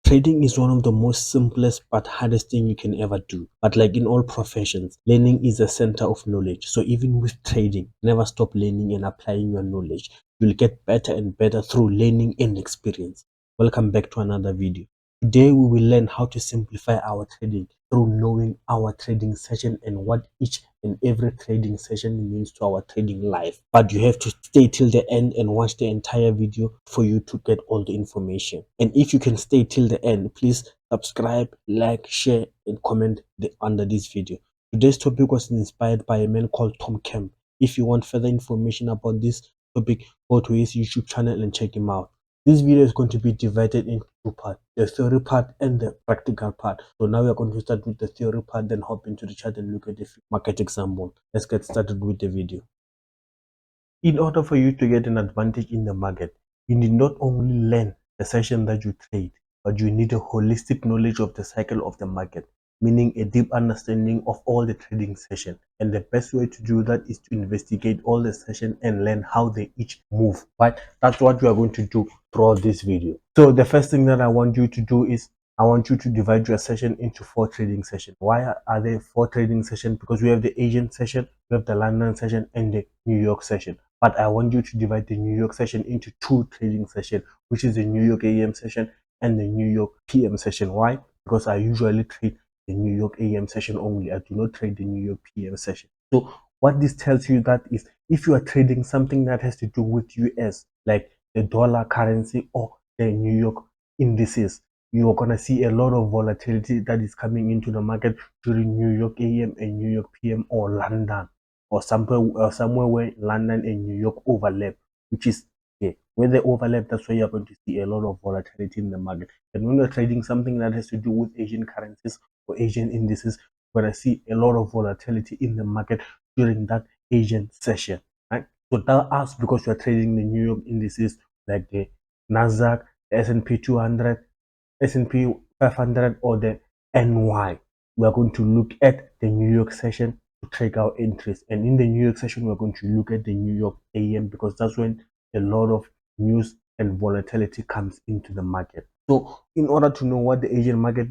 Trading is one of the most simplest but hardest thing you can ever do. But like in all professions, learning is the center of knowledge. So even with trading, never stop learning and applying your knowledge. You'll get better and better through learning and experience. Welcome back to another video. Today we will learn how to simplify our trading through knowing our trading session and what each and every trading session means to our trading life. But you have to stay till the end and watch the entire video for you to get all the information. And if you can stay till the end, please subscribe, like, share, and comment under this video. Today's topic was inspired by a man called Tom Kemp. If you want further information about this topic, go to his YouTube channel and check him out. This video is going to be divided into two parts, the theory part and the practical part. So now we are going to start with the theory part, then hop into the chart and look at the market example. Let's get started with the video. In order for you to get an advantage in the market, you need not only learn the session that you trade, but you need a holistic knowledge of the cycle of the market, meaning a deep understanding of all the trading session. And the best way to do that is to investigate all the session and learn how they each move. But that's what we are going to do throughout this video. So the first thing that I want you to do is I want you to divide your session into 4 trading sessions. Why are there 4 trading sessions? Because we have the Asian session, we have the London session, and the New York session. But I want you to divide the New York session into 2 trading sessions, which is the New York AM session and the New York PM session. Why? Because I usually trade the New York AM session only. I do not trade the New York PM session. So what this tells you that is if you are trading something that has to do with US, like the dollar currency or the New York indices, you are going to see a lot of volatility that is coming into the market during New York AM and New York PM or London or somewhere where London and New York overlap, which is where they overlap. That's where you're going to see a lot of volatility in the market. And when you're trading something that has to do with Asian currencies or Asian indices, you're going to see a lot of volatility in the market during that Asian session, right? So tell us, because you're trading the New York indices like the Nasdaq, the S&P 200, S&P 500 or the NY. We are going to look at the New York session to track our interest. And in the New York session, we're going to look at the New York AM because that's when a lot of news and volatility comes into the market. So in order to know what the Asian market,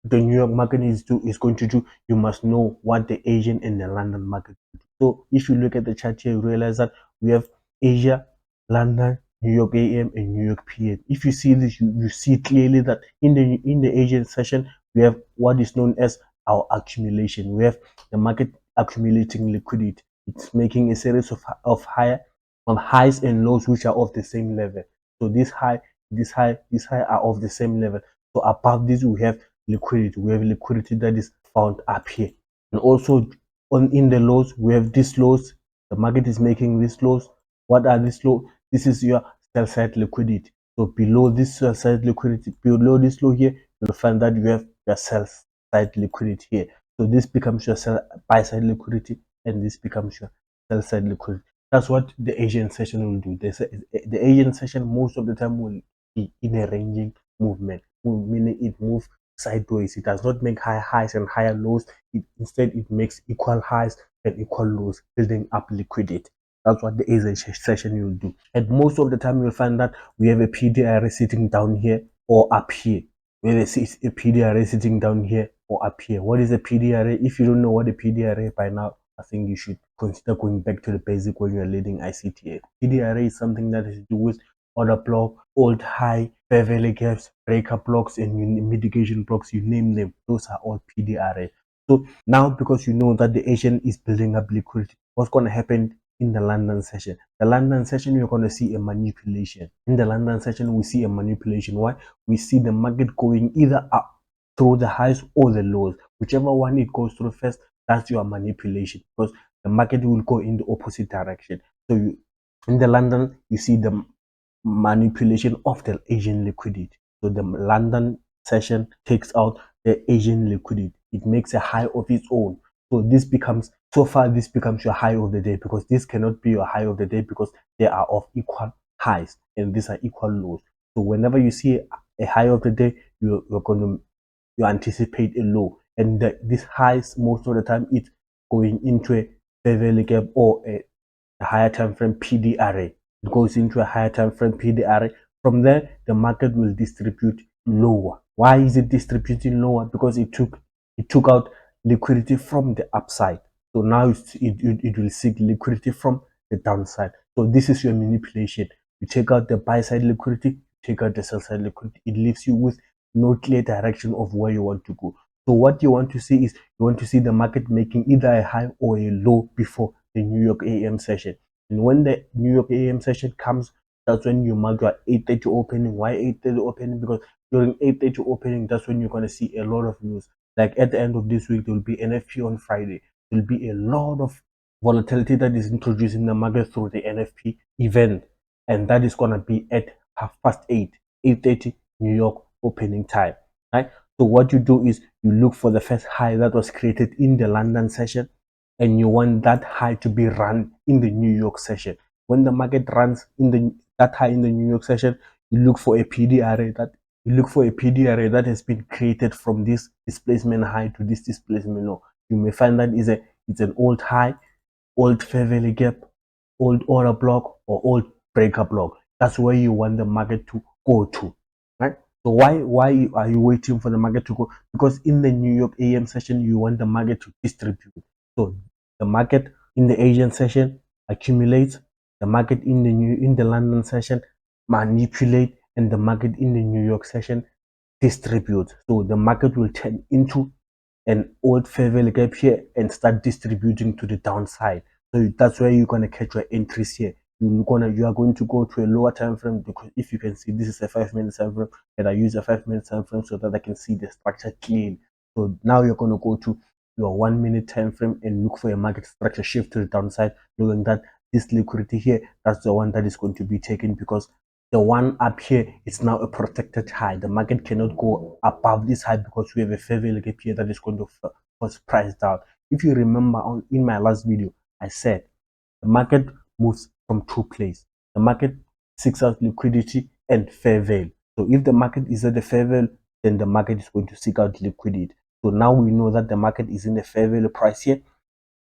the New York market is going to do, you must know what the Asian and the London market do. So if you look at the chart here, you realize that we have Asia, London, New York AM and New York PM. If you see this, you see clearly that in the Asian session, we have what is known as our accumulation. We have the market accumulating liquidity. It's making a series of highs and lows which are of the same level. So this high are of the same level. So above this we have liquidity. We have liquidity that is found up here. And also in the lows, we have these lows. The market is making these lows. What are these lows? This is your sell side liquidity. So below this sell side liquidity, below this low here, you'll find that you have your sell side liquidity here. So this becomes your buy side liquidity, and this becomes your sell side liquidity. That's what the Asian session will do. The Asian session most of the time will be in a ranging movement, meaning it moves sideways. It does not make high highs and higher lows. Instead, it makes equal highs and equal lows, building up liquidity. That's what the Asian session will do. And most of the time, you'll find that we have a PDRA sitting down here or up here. Where they see a PDRA sitting down here or up here. What is a PDRA? If you don't know what a PDRA is by now, I think you should consider going back to the basic when you're leading ICTA. PDRA is something that has to do with order block, old high, fair value gaps, breaker blocks, and mitigation blocks. You name them. Those are all PDRA. So now, because you know that the Asian is building up liquidity, what's going to happen in the London session? The London session, you're going to see a manipulation. In the London session, we see a manipulation. Why? We see the market going either up through the highs or the lows. Whichever one it goes through first, that's your manipulation, because the market will go in the opposite direction. So in the London, you see the manipulation of the Asian liquidity. So the London session takes out the Asian liquidity. It makes a high of its own. So this becomes your high of the day, because this cannot be your high of the day because they are of equal highs and these are equal lows. So whenever you see a high of the day, you anticipate a low, and this highs most of the time it's going into a fair value gap or a higher time frame PDRA. It goes into a higher time frame PDRA. From there, the market will distribute lower. Why is it distributing lower? Because it took out liquidity from the upside. So now it will seek liquidity from the downside. So this is your manipulation. You take out the buy side liquidity, take out the sell side liquidity. It leaves you with no clear direction of where you want to go. So what you want to see is you want to see the market making either a high or a low before the New York AM session. And when the New York AM session comes, that's when you mark your 8:30 opening. Why 8:30 opening? Because during 8:30 opening, that's when you're going to see a lot of news. Like at the end of this week, there will be NFP on Friday. There will be a lot of volatility that is introduced in the market through the NFP event. And that is going to be at 8:30, 8:30 New York opening time. Right? So what you do is you look for the first high that was created in the London session, and you want that high to be run in the New York session. When the market runs in that high in the New York session, you look for a PD array that has been created from this displacement high to this displacement low. You may find that it's an old high, old fair value gap, old order block, or old breaker block. That's where you want the market to go to, right? So why are you waiting for the market to go? Because in the New York AM session, you want the market to distribute. So the market in the Asian session accumulates, the market in the London session manipulate, and the market in the New York session distribute. So the market will turn into an old fair value gap here and start distributing to the downside. So that's where you're gonna catch your entries here. You are going to go to a lower time frame, because if you can see, this is a 5 minute time frame, and I use a 5 minute time frame so that I can see the structure clearly. So now you're going to go to your 1 minute time frame and look for a market structure shift to the downside, knowing that this liquidity here, that's the one that is going to be taken, because the one up here is now a protected high. The market cannot go above this high because we have a fair value gap here that is going to force price down. If you remember in my last video, I said the market moves from two places. The market seeks out liquidity and fair value. So if the market is at the fair value, then the market is going to seek out liquidity. So now we know that the market is in the fair value price here.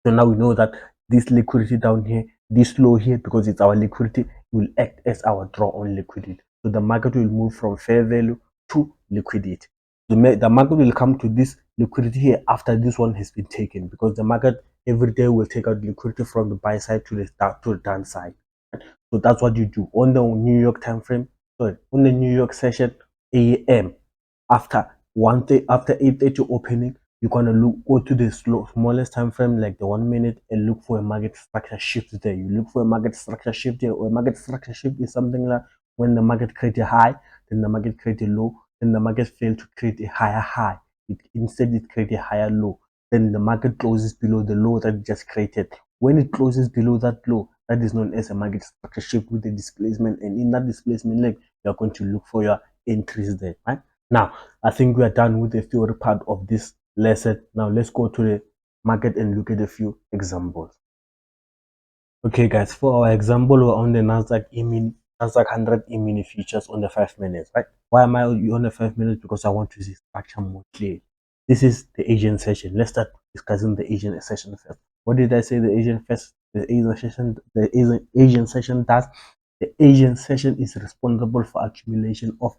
So now we know that this liquidity down here, this low here, because it's our liquidity, will act as our draw on liquidity. So the market will move from fair value to liquidity. The market will come to this liquidity here after this one has been taken, because the market every day will take out liquidity from the buy side to the downside. So that's what you do on the New York time frame. Sorry, on the New York session AM, after 8:30 opening, you're gonna go to the smallest time frame, like the 1 minute, and look for a market structure shift there. You look for a market structure shift there, or a market structure shift is something like when the market create a high, then the market create a low, then the market fail to create a higher high. Instead it create a higher low. Then the market closes below the low that it just created. When it closes below that low, that is known as a market structure shift with a displacement, and in that displacement leg, you're going to look for your entries there, right? Now, I think we are done with the theory part of this lesson. Now, let's go to the market and look at a few examples. Okay, guys, for our example, we're on the Nasdaq 100 E-mini futures on the 5 minutes, right? Why am I on the 5 minutes? Because I want to see structure more clear. This is the Asian session. Let's start discussing the Asian session first. What did I say? The Asian session does. The Asian session is responsible for accumulation of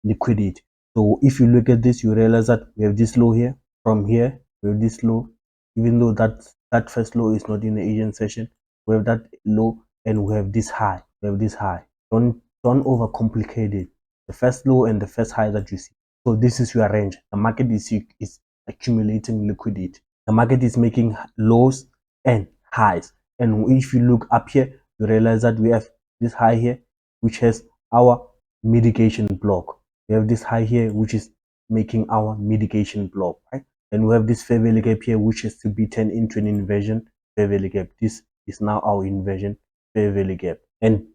liquidity. So if you look at this, you realize that we have this low here. From here, we have this low. Even though that first low is not in the Asian session, we have that low, and we have this high. We have this high. Don't overcomplicate it. The first low and the first high that you see. So this is your range. The market is accumulating liquidity. The market is making lows and highs. And if you look up here, you realize that we have this high here, which has our mitigation block. We have this high here, which is making our mitigation block, right? And we have this fair value gap here, which is to be turned into an inversion fair value gap. This is now our inversion fair value gap. And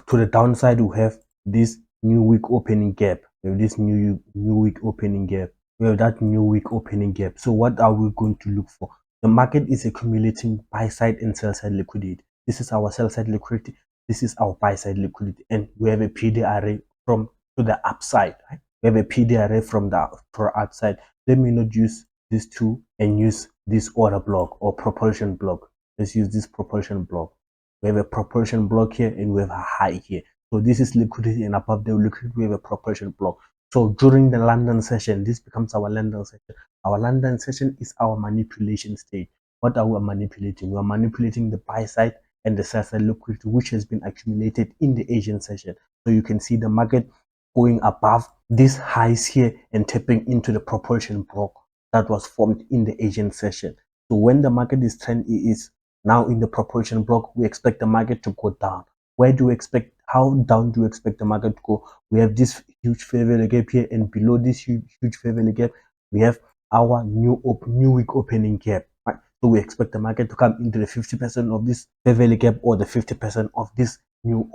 to the downside, we have this new week opening gap. We have this new week opening gap. We have that new week opening gap. So what are we going to look for? The market is accumulating buy side and sell side liquidity. This is our sell side liquidity. This is our buy side liquidity, and we have a PD array from to the upside. Right? We have a PD array from the upside. Let me not use these two and use this order block or propulsion block. Let's use this propulsion block. We have a propulsion block here, and we have a high here. So this is liquidity, and above the liquidity we have a propulsion block. So during the London session, this becomes our London session. Our London session is our manipulation stage. What are we manipulating? We are manipulating the buy side and the sell side liquidity, which has been accumulated in the Asian session. So you can see the market going above these highs here and tapping into the propulsion block that was formed in the Asian session. So when the market is now in the propulsion block, we expect the market to go down. Where do we expect, how down do you expect the market to go? We have this huge fair value gap here, and below this huge fair value gap, we have our new week opening gap. Right? So we expect the market to come into the 50% of this fair value gap or the 50% of this new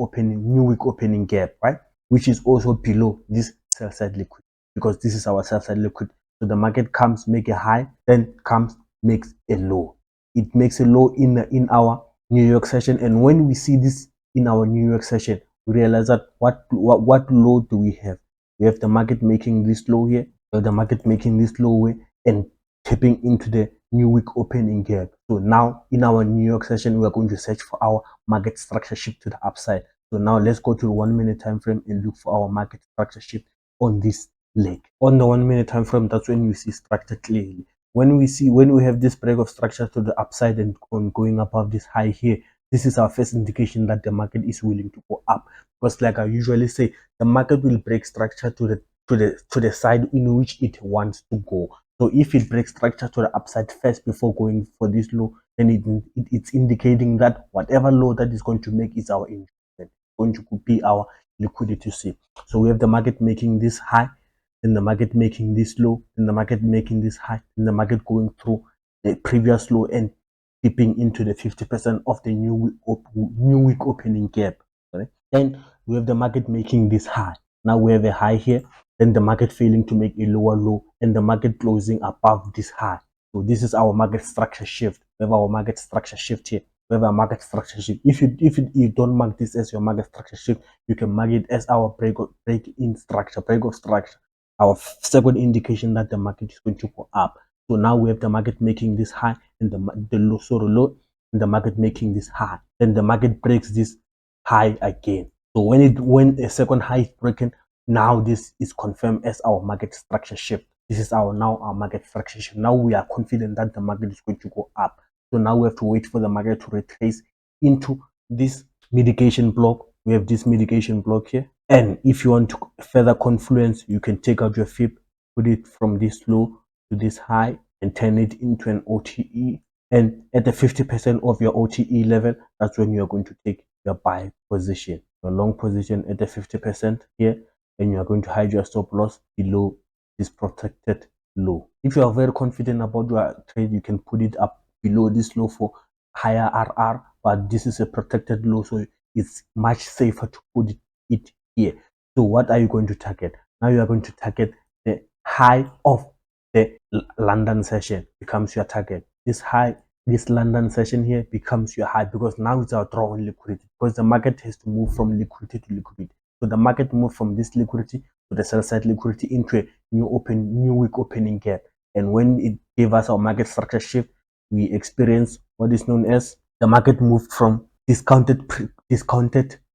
week opening gap, right? Which is also below this sell side liquid, because this is our sell side liquid. So the market comes, make a high, then comes, makes a low. It makes a low in our New York session, and when we see this in our New York session, we realize that what low do we have? We have the market making this low here, the market making this low here, and tapping into the new week opening gap. So now in our New York session, we are going to search for our market structure shift to the upside. So now let's go to the 1 minute time frame and look for our market structure shift on this leg. On the 1 minute time frame, that's when you see structure clearly. When we have this break of structure to the upside and on going above this high here, this is our first indication that the market is willing to go up. Because like I usually say, the market will break structure to the side in which it wants to go. So if it breaks structure to the upside first before going for this low, then it's indicating that whatever low that is going to make is our investment, going to be our liquidity sweep. So we have the market making this high, then the market making this low, then the market making this high, then the market going through the previous low and dipping into the 50% of the new week opening gap. Right? Then we have the market making this high. Now we have a high here, then the market failing to make a lower low, and the market closing above this high. So this is our market structure shift. We have our market structure shift here. We have our market structure shift. If you don't mark this as your market structure shift, you can mark it as our break in structure, break of structure. Our second indication that the market is going to go up. So now we have the market making this high and the low, and the market making this high. Then the market breaks this high again. So when a second high is broken, now this is confirmed as our market structure shift. This is our market structure shift. Now we are confident that the market is going to go up. So now we have to wait for the market to retrace into this mitigation block. We have this mitigation block here. And if you want to further confluence, you can take out your fib, put it from this low to this high, and turn it into an OTE. And at the 50% of your OTE level, that's when you're going to take your buy position, your long position at the 50% here, and you're going to hide your stop loss below this protected low. If you are very confident about your trade, you can put it up below this low for higher RR, but this is a protected low, so it's much safer to put it here. So what are you going to target? Now you are going to target the high of the London session becomes your target. This high, this London session here becomes your high, because now it's our draw on liquidity, because the market has to move from liquidity to liquidity. So the market moved from this liquidity to the sell side liquidity into a new week opening gap. And when it gave us our market structure shift, we experienced what is known as the market moved from discounted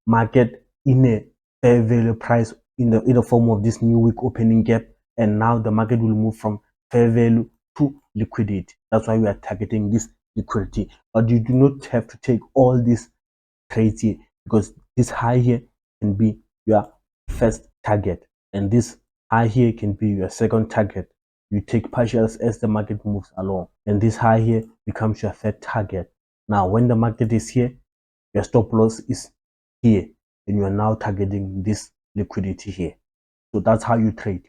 market in a fair value price in the form of this new week opening gap, and now the market will move from fair value to liquidity. That's why we are targeting this liquidity. But you do not have to take all these trades here, because this high here can be your first target, and this high here can be your second target. You take partials as the market moves along, and this high here becomes your third target. Now when the market is here, your stop loss is here, and you are now targeting this liquidity here. So that's how you trade.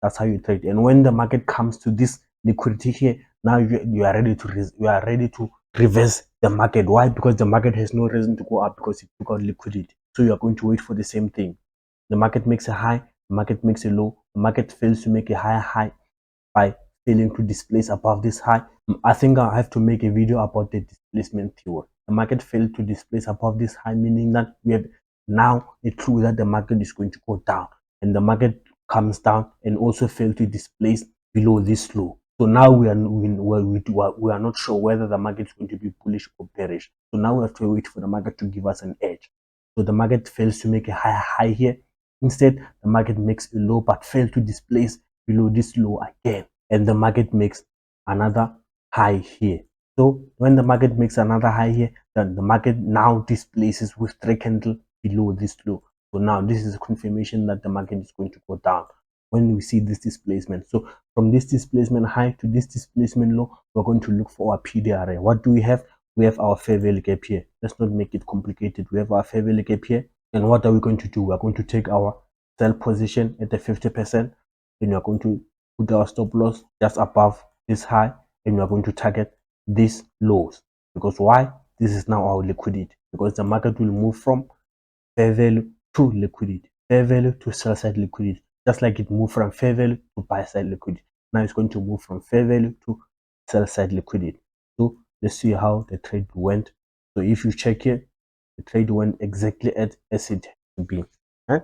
That's how you trade. And when the market comes to this liquidity here, now you are ready to reverse the market. Why? Because the market has no reason to go up, because it took out liquidity. So you are going to wait for the same thing. The market makes a high, the market makes a low, the market fails to make a higher high by failing to displace above this high. I think I have to make a video about the displacement theory. The market failed to displace above this high, meaning that we have now a clue that the market is going to go down, and the market comes down and also failed to displace below this low. So now we are not sure whether the market is going to be bullish or bearish. So now we have to wait for the market to give us an edge. So the market fails to make a higher high here, Instead, the market makes a low but failed to displace below this low again, and the market makes another high here. So when the market makes another high here, then the market now displaces with 3 candles below this low. So now this is a confirmation that the market is going to go down when we see this displacement. So from this displacement high to this displacement low, we're going to look for our PDRA. What do we have? We have our fair value gap here. Let's not make it complicated. We have our fair value gap here. And what are we going to do? We're going to take our sell position at the 50%. Then we're going to put our stop loss just above this high, and we're going to target these lows. Because why? This is now our liquidity. Because the market will move from fair value to liquidity, fair value to sell side liquidity, just like it moved from fair value to buy side liquidity. Now it's going to move from fair value to sell side liquidity. So let's see how the trade went. So if you check here, the trade went exactly as it should be. Right?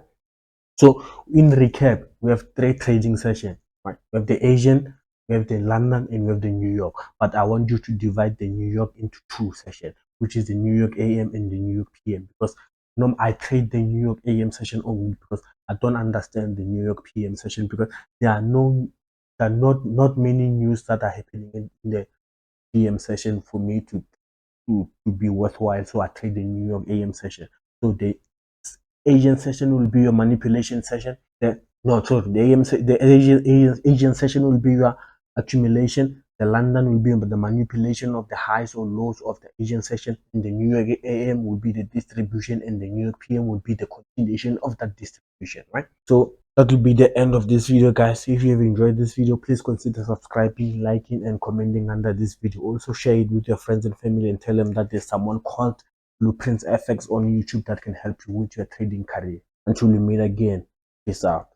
So in recap, we have 3 trading sessions. Right? We have the Asian, we have the London, and we have the New York. But I want you to divide the New York into 2 sessions, which is the New York AM and the New York PM. Because I trade the New York AM session only because I don't understand the New York PM session, because there are not many news that are happening in the PM session for me to be worthwhile. So I trade the New York AM session. So the Asian session will be your manipulation session. The Asian session will be your accumulation. The London will be the manipulation of the highs or lows of the Asian session. And the New York AM will be the distribution, and the New York PM will be the continuation of that distribution, right? So that will be the end of this video, guys. If you have enjoyed this video, please consider subscribing, liking, and commenting under this video. Also share it with your friends and family and tell them that there's someone called Blueprints FX on YouTube that can help you with your trading career. Until we meet again, peace out.